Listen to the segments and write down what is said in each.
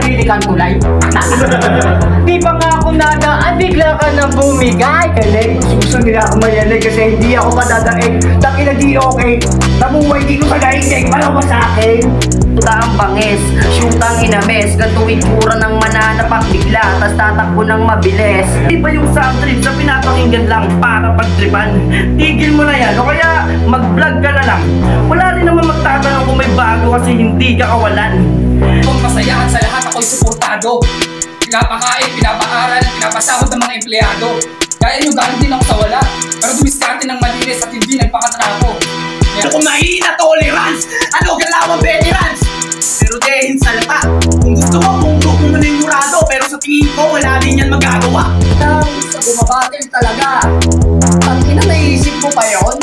sarili kang tulay. Di pa nga ako nadaan, bigla ka nang bumigay. Galing, susunod nila ako mayalig kasi hindi ako madadaig. Daki na di okay, nabuhay dito sa daigdig, malawa sa akin. Ang bangis, shootang inames, ganito itsura ng mananapak bigla, tas tatakbo ng mabilis. Di ba yung sound trip sa pinapakinggan lang para pagtripan? Tigil mo na yan, o kaya mag-vlog ka na lang. Wala rin naman magtatanong kung may bago kasi hindi ka kawalan. Kung kasayahan sa lahat ako'y suportado. Pinapakain, pinapaaral, pinapasahod ng mga empleyado. Kaya nyo galing din ako sa wala, pero dumiskarte ng malinis at hindi nagpakatrapo. Kung mahina tolerance, ano galawang veterans? Pero dehin sa lata. Kung gusto mo, bumulog mo na yung murado. Pero sa tingin ko, wala din yan magagawa. Sa bumabatil talaga. Ang ina, naisip mo pa yun?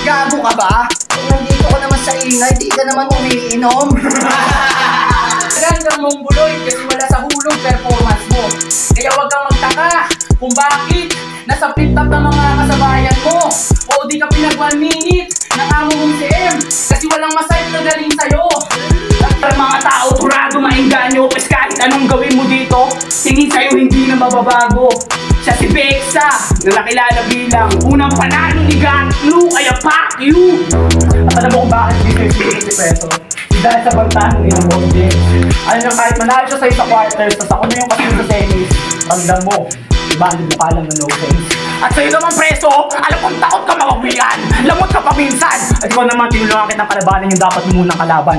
Gago ka ba? Kung nandito ka naman sa ingay, di ka naman umiinom. Ganda mong buloy kasi wala sa hulog performance mo. Kaya huwag kang magtaka kung bakit nasa flip-top ng mga kasabayan mo. O di ka pinag 1 minute ng amo mong CM kasi walang masayang na galing sa'yo. Ang mga tao turado maingganyo kasi kahit anong gawin mo dito, tingin sa'yo hindi na mababago. Siya si Bexa na nakilala bilang unang panalo ni Gatlu, kaya fuck you! At alam mo kung bakit dito yung 50 pesos? Dahil sa pagtanong ni Long James. Alam nyo, kahit manalo siya sa isang quarters, tapos ako na yung kasin sa semis, pagdam mo, ibalik mo pa lang ng no sense. At sa'yo naman preso, alam kong takot ka mawawian, lamot ka pa minsan. At ikaw naman tinulungan kitang kalabanan yung dapat mo munang kalaban.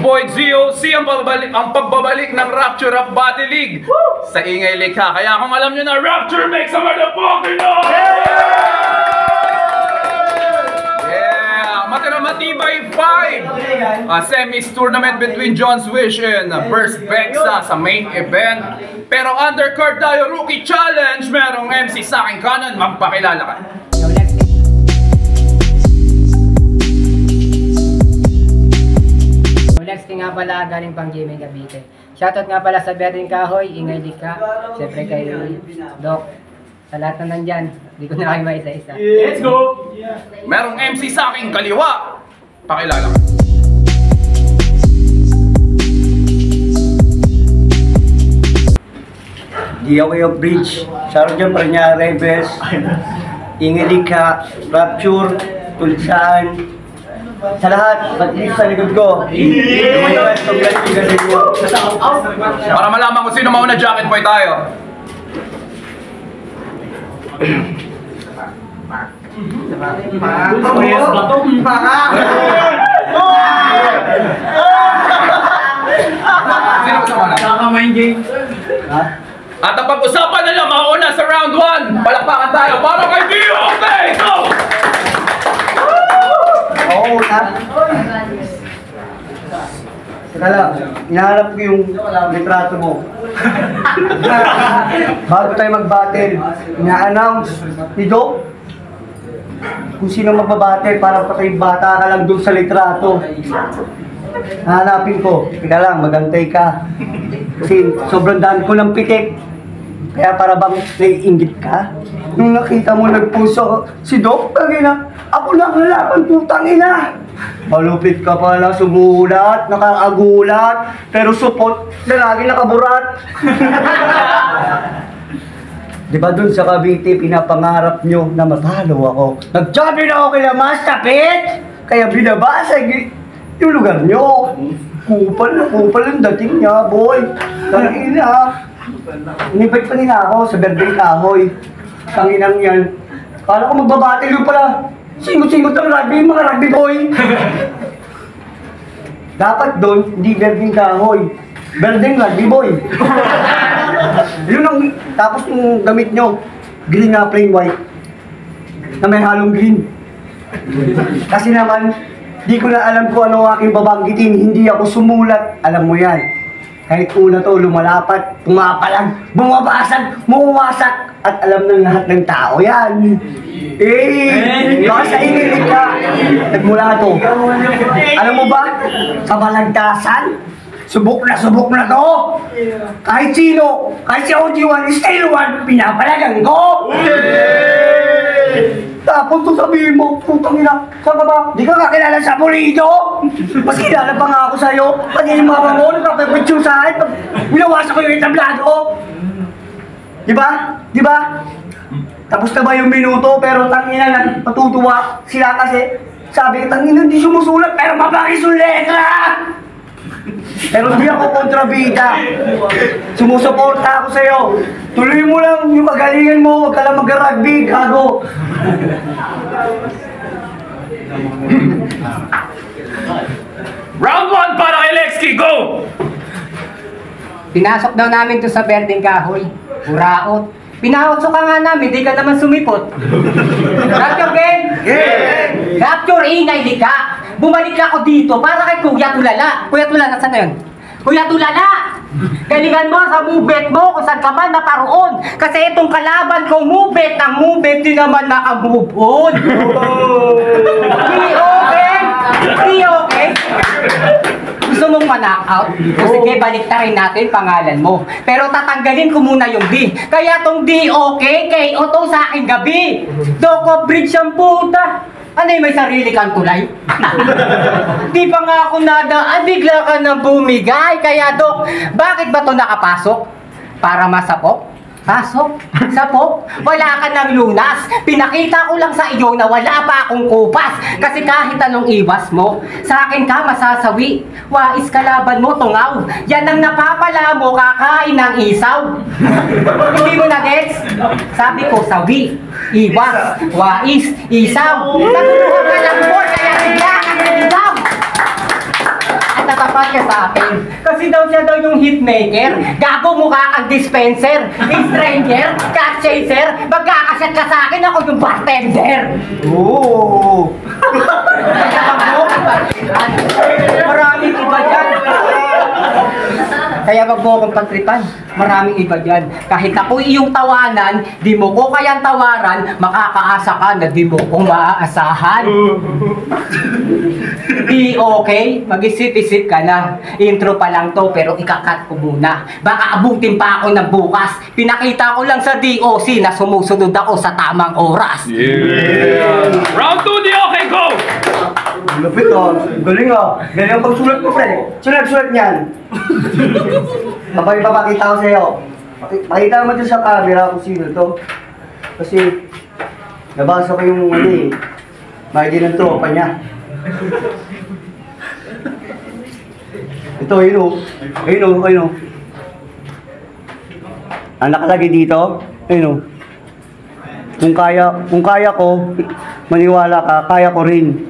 Boy GOC ang pagbabalik ng Rapture Rap Battle League. Woo! Sa Ingay Likha. Kaya kung alam nyo na Rapture makes a motherfucking noise! Yeah! Matibay 5! Semis tournament between John's Wish and Burst Bexa sa main event. Pero undercard tayo, Rookie Challenge. Merong MC sa aking kanan. Magpakilala ka. Next nga pala galing pang Jimmy Cavite. Shoutout nga pala sa Berding Kahoy, Ingay Likha, siyempre kay Doc. Sa lahat na nandyan, hindi ko na kayo maisa-isa. Let's go! Merong MC sa aking kaliwa. Pakilala ka. Way of Bridge, Shoutout dyan para niya, Rebels, Ingay Likha, Rapture, Tulisan. Sa lahat, pati sa likod ko. Para malaman kung sino mauna, jacket boy tayo. Sino kasama na? Kakamain game. At ang pag-usapan nila mauna sa round 1. Palakpakan tayo para kay Dio! Okay, go! Oo, Teka lang, hinahanap ko yung litrato mo. Bago tayo mag-battle, ina-announce ni Doc kung sino magbabattle para patay bata ka lang doon sa litrato. Hahanapin ko. Teka lang, magantay ka. Kasi sobrang daan ko ng pitik. Kaya para bang naiinggit ka? Nung nakita mo nagpuso si Doc, na ako lang halaman, putang ina! Malupit ka pala sumulat, nakakagulat, pero supot na lagi nakaburat. Diba dun sa Cavite, pinapangarap nyo na matalo ako. Nagsabi na ako kila Master Pit, kaya binabasag yung lugar nyo. Kupal ang dating niya, boy. Tangina. Inibay pa nila ako sa Berding Kahoy. Tanginang yan. Kala ko magbabattle yung pala. Singot-singot ang rugby, mga rugby boy. Dapat doon, hindi Berding Kahoy. Berding rugby boy. Yun ang, tapos yung damit nyo, green na plain white. Na may halong green. Kasi naman, di ko na alam kung ano aking babanggitin. Hindi ako sumulat. Alam mo yan. Kahit una to, lumalapat, pumapalag, bumabasag, muwasak, at alam ng lahat ng tao yan. Baka sa inilig ka, nagmula to. Alam mo ba, sa balagtasan, subok na to. Kahit sino, kahit si OG1, style 1, pinapalagan ko. Tapos to sabihin mo, putang ina, saan ka ba? Di ka kakilala sa Pulido? Mas kilala pa nga ako sa'yo. Pag yung mga mo, nagpapapitsyo sa akin. tablado? Di ba? Di ba? Tapos na ba yung minuto, pero tangina nagpatutuwa sila kasi sabi, tangina hindi sumusulat, pero mabangis yung letra! Pero hindi ako kontrabida. Sumusuporta ako sa'yo. Tuloy mo lang yung kagalingan mo, huwag ka lang mag-rugby, gago. Round 1 para kay Lexky, go! Pinasok daw namin to sa berdeng kahoy. Uraot. Pinahotso ka nga namin, di ka naman sumipot. Rapture, gang! Rapture, ingay, di ka! Bumalik ako dito para kay Kuya Tulala. Kuya Tulala, saan na yun? Kuya Tulala! Galingan mo sa mubet mo kung saan ka man naparoon. Kasi itong kalaban ko, mubet ng mubet, di naman makamove on. Di okay? Di okay? Gusto mong ma-knock-out? O sige, baliktarin natin pangalan mo. Pero tatanggalin ko muna yung D. Kaya tong D, okay, KO to sa aking gabi. Doko bridge ang puta. Ano yung may sarili kang tulay? Di pa nga ako nadaan, bigla ka nang bumigay. Kaya Dok, bakit ba to nakapasok? Para masapok? Pasok? Sapok? Wala ka ng lunas. Pinakita ko lang sa iyo na wala pa akong kupas. Kasi kahit anong iwas mo, sa akin ka masasawi. Wais kalaban mo, tungaw. Yan ang napapala mo, kakain ng isaw. Hindi mo na gets? Sabi ko, sawi. Iwas, wais, isaw. Naguluhan ka ng board, kaya bigla ka ng isaw. At natapat ka sa akin. Kasi daw siya daw yung hitmaker. Gago mukha kang dispenser. Stranger, cat chaser. Magkakasyat ka sa akin, ako yung bartender. Oo. Maraming iba dyan. Kaya wag mo akong pagtripan. Maraming iba dyan. Kahit ako iyong tawanan, di mo ko kayang tawaran, makakaasa ka na di mo ko maaasahan. Di okay? Mag-isip-isip ka na. Intro pa lang to, pero ikakat ko muna. Baka abutin pa ako ng bukas. Pinakita ko lang sa DOC na sumusunod ako sa tamang oras. Round 2, di okay, go! Lapit oh. Galing oh. Galing ang pagsulat ko, pre. Sulat niyan. Papakita ko sa'yo. Pakita mo dyan sa camera kung sino to. Kasi, nabasa ko yung ano eh. Mahigin ng tropa niya. Ito, ayun oh. Ayun oh, ayun oh. Ang nakalagay dito, ayun oh. Kung kaya ko, maniwala ka, kaya ko rin.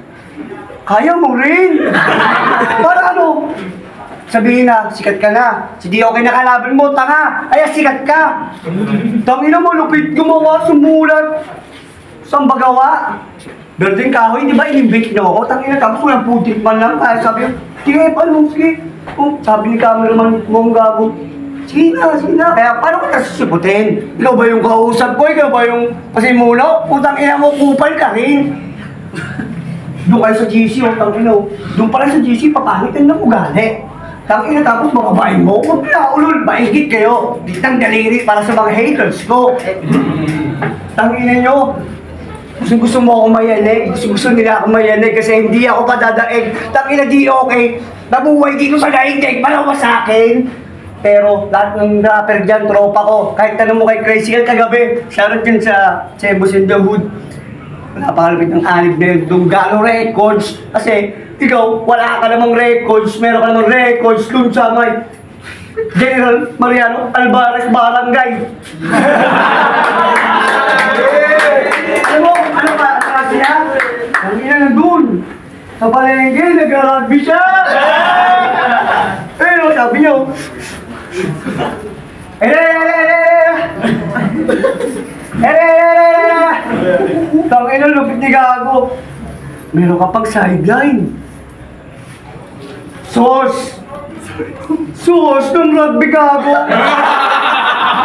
Kaya mo rin! Para ano? Sabihin na, sikat ka na. Si Dio okay na kalaban mo, tanga! Ay, sikat ka! Tangina mo, lupit gumawa, sumulat. Saan ba gawa? Berdeng kahoy, di ba inimbake nyo ako? Tangina, tapos walang putik man lang. Kaya sabi yun, sige, paano, sige. Oh, sabi ni cameraman, mong gago. Sige na. Kaya paano ka nasusubutin? Ikaw ba yung kausap ko? Ikaw ba yung pasimuno? Putang ina mo, kupal ka rin. Doon kayo sa GC, tangina. Doon pala sa GC, papangitin ng ugali. Tangina, tapos makabain mo, huwag pinaulol, maigit kayo. Ditang daliri para sa mga haters ko. Tangina nyo. Gusto mo ako mayanig. Gusto nila ako mayanig kasi hindi ako padadaig. Tangina, di okay. Nabuhay dito sa daigdig, malawa sa akin. Pero lahat ng rapper dyan, tropa ko. Kahit tanong mo kay Crazy L kagabi, shoutout dyan sa Cebos in the Hood. Napakalapit ng anib na yun, Dunggalo Records. Kasi ikaw, wala ka namang records, meron ka namang records dun sa may General Mariano Alvarez Barangay. Alam mo, ano ba? Ano siya? Ang ina na dun. Sa palengke, nag-rugby siya. Pero sabi niyo, tangina, lupit ni gago. Meron ka pang sideline. Source ng rugby gago.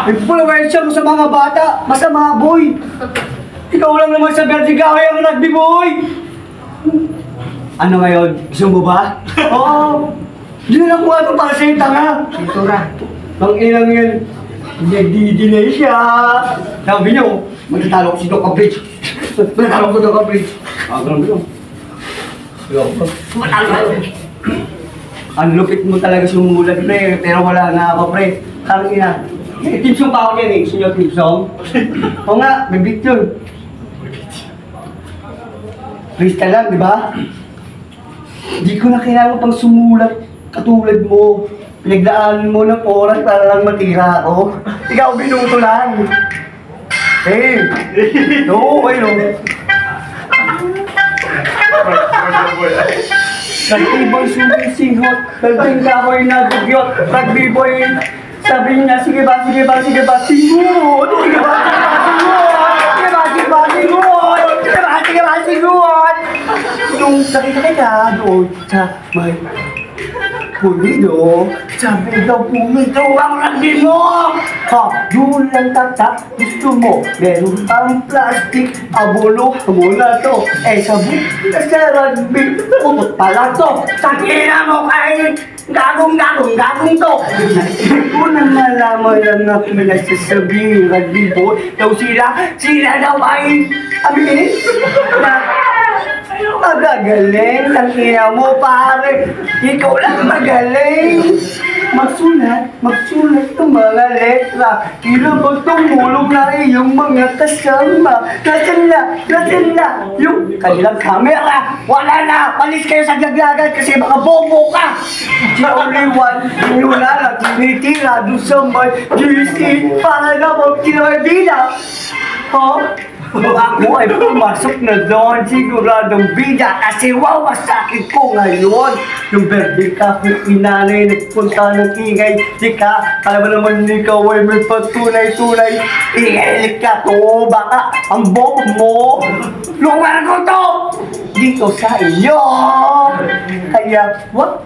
Influensya mo sa mga bata, masama boy. Ikaw lang naman sa Vertigawe ang rugby boy. Ano ngayon? Gusto mo ba? Oo. Dinala ko nga ito para sa'yo, tanga. Pintura. Ang ilang yan. Nagdi-delay siya. Sabi niyo, magtatalo ko si Doc Bridge. Magtatalo ko si Doc Bridge. Ganun. Matalo. Ang lupit mo talaga sumulat, pre. Pero wala nga ako, pre. Sabi niya, team song pa ako yan eh. Gusto niyo team song? Oo nga, may beat yun. Freestyle lang, di ba? Hindi ko na kailangan pang sumulat katulad mo. Pinagdaanan mo ng oras para lang matira ako. Ikaw, binuto lang. Eh, no, no. Nag-ibang sumisinghot, naging kahoy na dugyot, nag-b-boy, sabi niya, sige ba, singhot! Sige ba, singhot! Yung nakita kita doon sa may pulido, sabi daw pumito ang rugby mo! Ha, doon lang tatak, gusto mo, meron pang plastic, abulo mo na to. Eh, sabi na sa rugby, utot pala to. Sakina mo kahit gagong to. Hindi ko na malaman lang na pinagsasabi, rugby boy, daw sila daw ay, aminin, magagaling, tangina mo pare, ikaw lang magaling. Magsulat ng mga letra, ilabag tumulong na iyong mga kasama. Nasaan na, yung kanilang camera, wala na, palis kayo sa gaglagan kasi baka bobo ka. The only one, yun na tinitira doon sa may GC para na magkinabida. Ako ay pumasok na doon, siguradong bida kasi wawasakin ko ngayon. Yung birthday ka, yung inanay, nagpunta ng ingay, di ka, alam mo naman ikaw ay may patunay-tunay, ingay ka to, baka ang bobo mo, lugar ko to, dito sa iyo. Kaya wag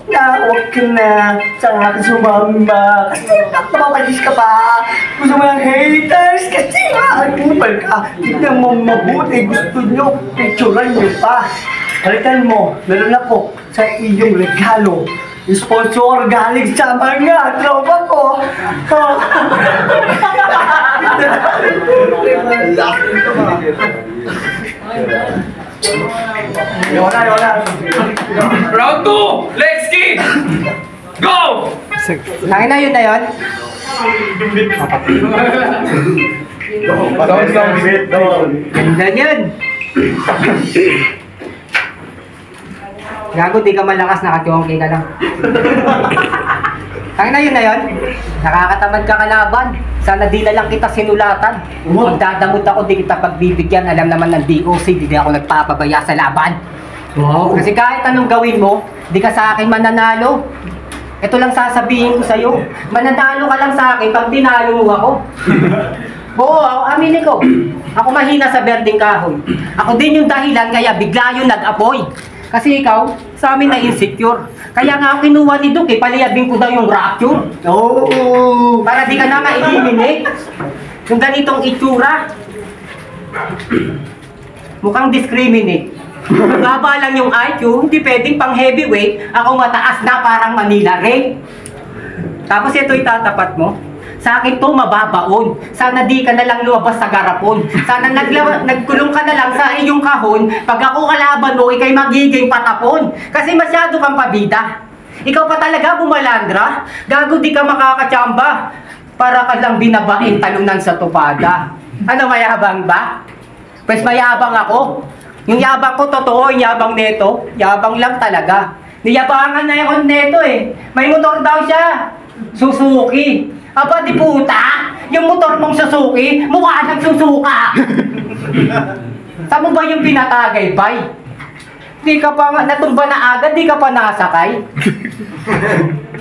ka na sa akin sumama, kasi napapalis ka pa, gusto mo ng haters, kasi kupal ka, tignan mo mabuti, gusto nyo, picturean nyo pa. Kalitan mo, meron ako sa iyong regalo. Sponsor galing sa mga tropa ko. Wala. Round 2! Legs kick! Go! Na yun. Ganda yun. Gago, di ka malakas, nakatiwangki ka lang. Yun na yun. Nakakatamad ka kalaban. Sana di na lang kita sinulatan. Magdadamot ako, di kita pagbibigyan. Alam naman ng DOC, di ako nagpapabaya sa laban. Wow. Kasi kahit anong gawin mo, di ka sa akin mananalo. Ito lang sasabihin ko sa'yo. Mananalo ka lang sa akin pag tinalo mo ako. Oo, aminin ko. Ako mahina sa berdeng kahoy. Ako din yung dahilan kaya bigla yung nag-apoy. Kasi ikaw, sa amin na insecure. Kaya nga ako kinuha ni Duke, paliyabing ko daw yung rapture. Oh. Para di ka na ma-eliminate. Yung ganitong itsura. Mukhang discriminate. Baba lang yung IQ, hindi pwedeng pang heavyweight. Ako mataas na parang Manila Ray. Tapos ito itatapat mo. Sa akin to mababaon. Sana di ka na lang lumabas sa garapon. Sana nagkulong ka na lang sa iyong kahon. Pag ako kalaban mo, ikay magiging patapon. Kasi masyado kang pabida. Ikaw pa talaga bumalandra. Gago di ka makakatsamba. Para ka lang binabain talunan sa tupada. Ano, mayabang ba? Pues mayabang ako. Yung yabang ko totoo, yung yabang neto. Yabang lang talaga. Niyabangan na yung neto eh. May motor daw siya. Suzuki. Aba di puta, yung motor mong Suzuki, mukha nagsusuka. Saan mo ba yung pinatagay, bay? Di ka pa natumba na agad, di ka pa nasakay.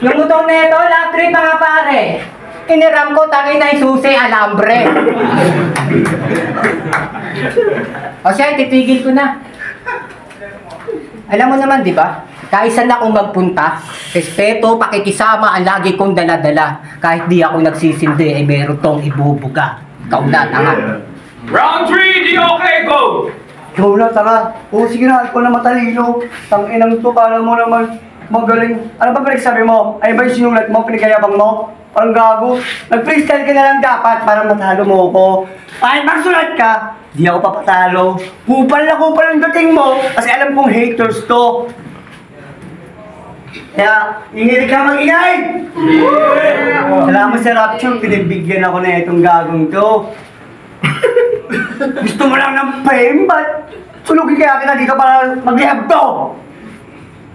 Yung motor na ito, latri mga pare. Iniram ko, tangin na yung susi, alambre. O siya, titigil ko na. Alam mo naman, di ba? Kahit saan akong magpunta, respeto, pakikisama ang lagi kong daladala. Kahit di ako nagsisindi, ay meron tong ibubuga. Ikaw na, tanga. Round 3, di okay, go! Ikaw na, tanga. O sige na, ikaw na matalino. Tanginang to, kala mo naman magaling. Ano ba pinagsabi mo? Ay ba yung sinulat mo, pinagayabang mo? Parang gago. Nag-freestyle ka na lang dapat para matalo mo ako. Kahit magsulat ka, di ako papatalo. Kupal na kupal ang dating mo kasi alam kong haters to. Kaya, ingay ka mag-ingay! Salamat sa Rapture, pinibigyan ako na itong gagong to. Gusto mo lang ng fame, ba't sulugin kaya kita, di ka para mag-lihab to?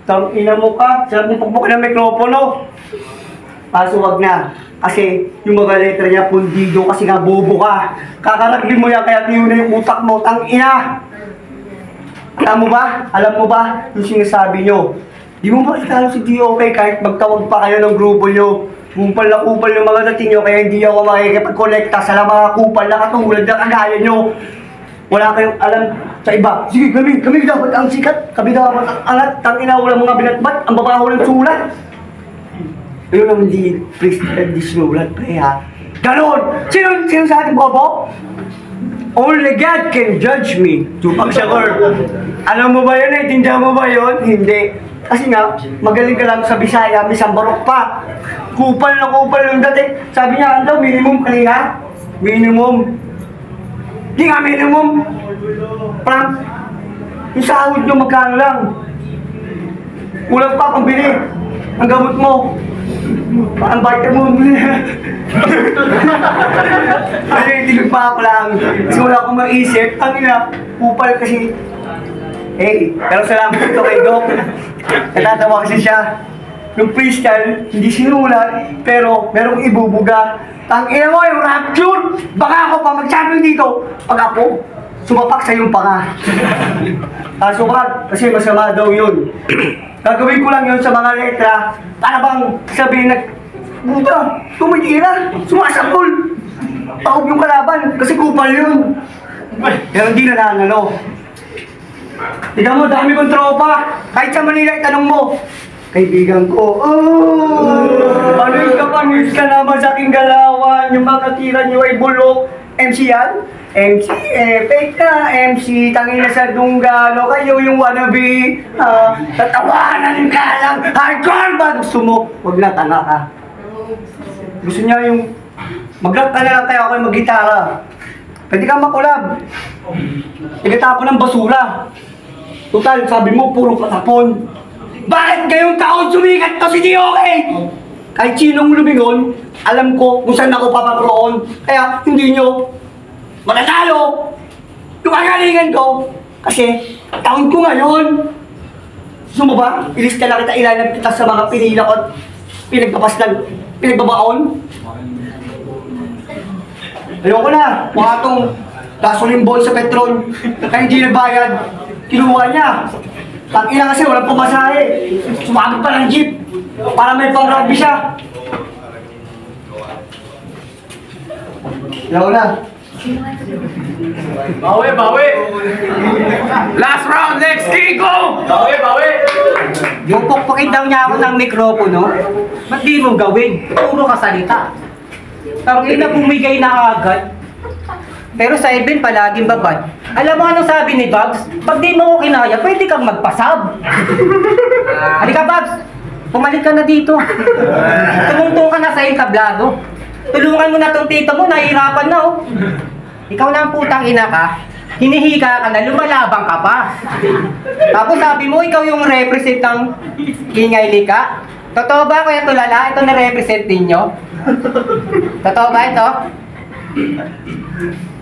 Tang ina mo ka, sarap mong pagbukin ng mikropono. Kaso wag na, kasi yung mga letra niya pundido kasi nga bobo ka. Kakaragin mo yan, kaya tiyo na yung utak mo, tang ina! Alam mo ba, yung sinasabi nyo, di mo makitalo si DOK kahit magtawag pa kayo ng grupo nyo. Kupal na kupal yung mga dating nyo, kaya hindi ako makikipag-connecta sa mga kupal na katulad na kagaya nyo. Wala kayong alam sa iba. Sige, kami dapat ang sikat, kami dapat ang angat, tangina walang mga binatbat, ang babaho ng sulat. Ayun ang hindi freestyle di sinulat, pre ha. Ganon! Sino sa ating bobo? Only God can judge me. Tupac Shakur. Alam mo ba yun? Intindihan mo ba yun? Hindi. Kasi nga, magaling ka lang sa Bisaya, may sambarok pa. Kupal na kupal yung dating. Sabi niya, ano, minimum kanina? Minimum. Di nga minimum. Frank, yung sahod nyo magkano lang. Kulang pa pambili. Ang gamot mo. Ang bite mo. Kasi tinag pa ako lang. Kasi wala akong maisip. Ang ina, kupal kasi. Pero salamat ito kay Doc. Natatawa kasi siya. Yung freestyle, hindi sinulat, pero merong ibubuga. Ang ina mo, yung Rapture! Baka ako pa mag-champion dito. Pag ako, sumapak sa iyong panga. Kaso ka, kasi masama daw yun. Gagawin ko lang yun sa mga letra para bang sabihin na buta, tumitira, sumasakol. Paog yung kalaban, kasi kupal yun. Pero hindi na lang, ano. Tignan mo, dami kong tropa. Kahit sa Manila, itanong mo. Kaibigan ko, panis ka naman sa aking galawan. Yung mga tira nyo ay bulok. MC yan? MC, fake na. MC, tangina sa dunggalo. Kayo yung wannabe. Tatawanan ka lang. Hardcore ba? Gusto mo? Huwag na, tanga ka. Gusto niya yung mag-rap ka na lang kaya ako yung mag-gitara. Pwede kang makulab. Igatapon ng basura. Total, sabi mo, puro patapon. Bakit ngayong taon sumikat to si DOK? Kahit sinong lumingon, alam ko kung saan ako paparoon. Kaya hindi nyo matatalo yung kagalingan ko. Kasi taon ko ngayon. Gusto mo ba? Ilista lang kita, ilalab kita sa mga pinila ko at pinagbabaon. Ayoko na. Mukha itong gasoline ball sa Petron. Kaya hindi nagbayad. Kinuha niya. Tangina kasi walang pumasahe. Sumabot pa ng jeep. Para may pang-rugby siya. Ayaw na. Bawi! Last round, next king, go! Bawi! Yung pukpukin daw niya ako ng mikropono, ba't di mo gawin? Puro ka salita. Tangina, bumigay na agad. Pero sa event palaging babad. Alam mo anong sabi ni Babs? Pag di mo ko kinaya, pwede kang magpasab. Halika Babs, pumalit ka na dito. Tumungtong ka na sa entablado. Tulungan mo na tong tito mo, nahihirapan na oh. Ikaw na ang putang ina ka, hinihika ka na, lumalabang ka pa. Tapos sabi mo, ikaw yung represent ng Ingay Lika. Totoo ba Kuya Tulala? Ito na-represent ninyo? Totoo ba ito?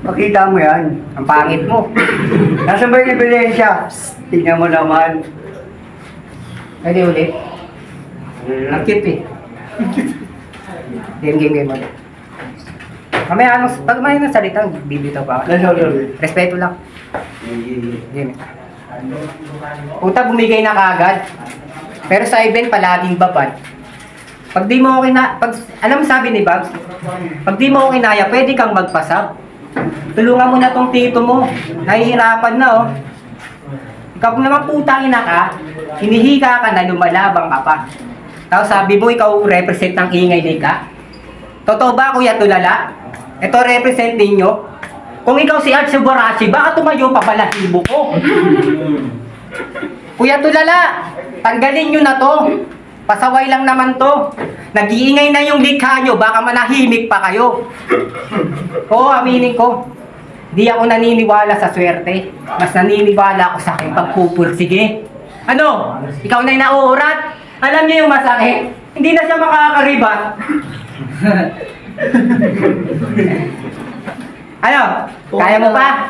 Makita mo yan. Ang pangit mo. Nasa ba yung ebidensya? Tingnan mo naman. Pwede ulit. Ang cute eh. Game ulit. Mamaya pag may nasalitang, bibitaw pa ako. Respeto lang. Game. Puta, bumigay na kagad. Pero sa event, palaging babad. Pag di mo alam sabi ni Babs, pag di mo kinaya, pwede kang magpasab. Tulungan mo na tong tito mo. Nahihirapan na oh. Ikaw naman putang ina ka, hinihika ka na, lumalabang ka pa. Tapos sabi mo, ikaw represent ng Ingay Lika. Totoo ba Kuya Tulala? Ito represent ninyo. Kung ikaw si Art Subarashi, baka tumayo pa balahibo ko. Kuya Tulala, tanggalin nyo na to. Pasaway lang naman to. Nag-iingay na yung likha nyo, baka manahimik pa kayo. Oo, aminin ko. Di ako naniniwala sa swerte. Mas naniniwala ako sa aking pagpupursige. Ano? Ikaw na yung nauurat? Alam niyo yung masakit? Hindi na siya makakariba. Ano? Kaya mo pa?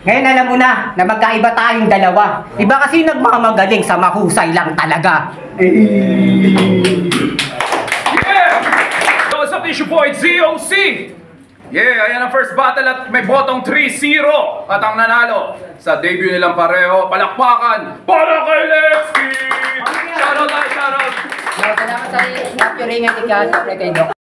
Ngayon alam mo na magkaiba tayong dalawa. Iba kasi nagmamagaling sa mahusay lang talaga. Yeah! Those of issue point ZOC! Yeah, ayan ang first battle at may botong 3-0. At ang nanalo sa debut nilang pareho, palakpakan para kay Lexi! Shoutout tayo, shoutout! Salamat sa Capture Ring at ika, kay Doc.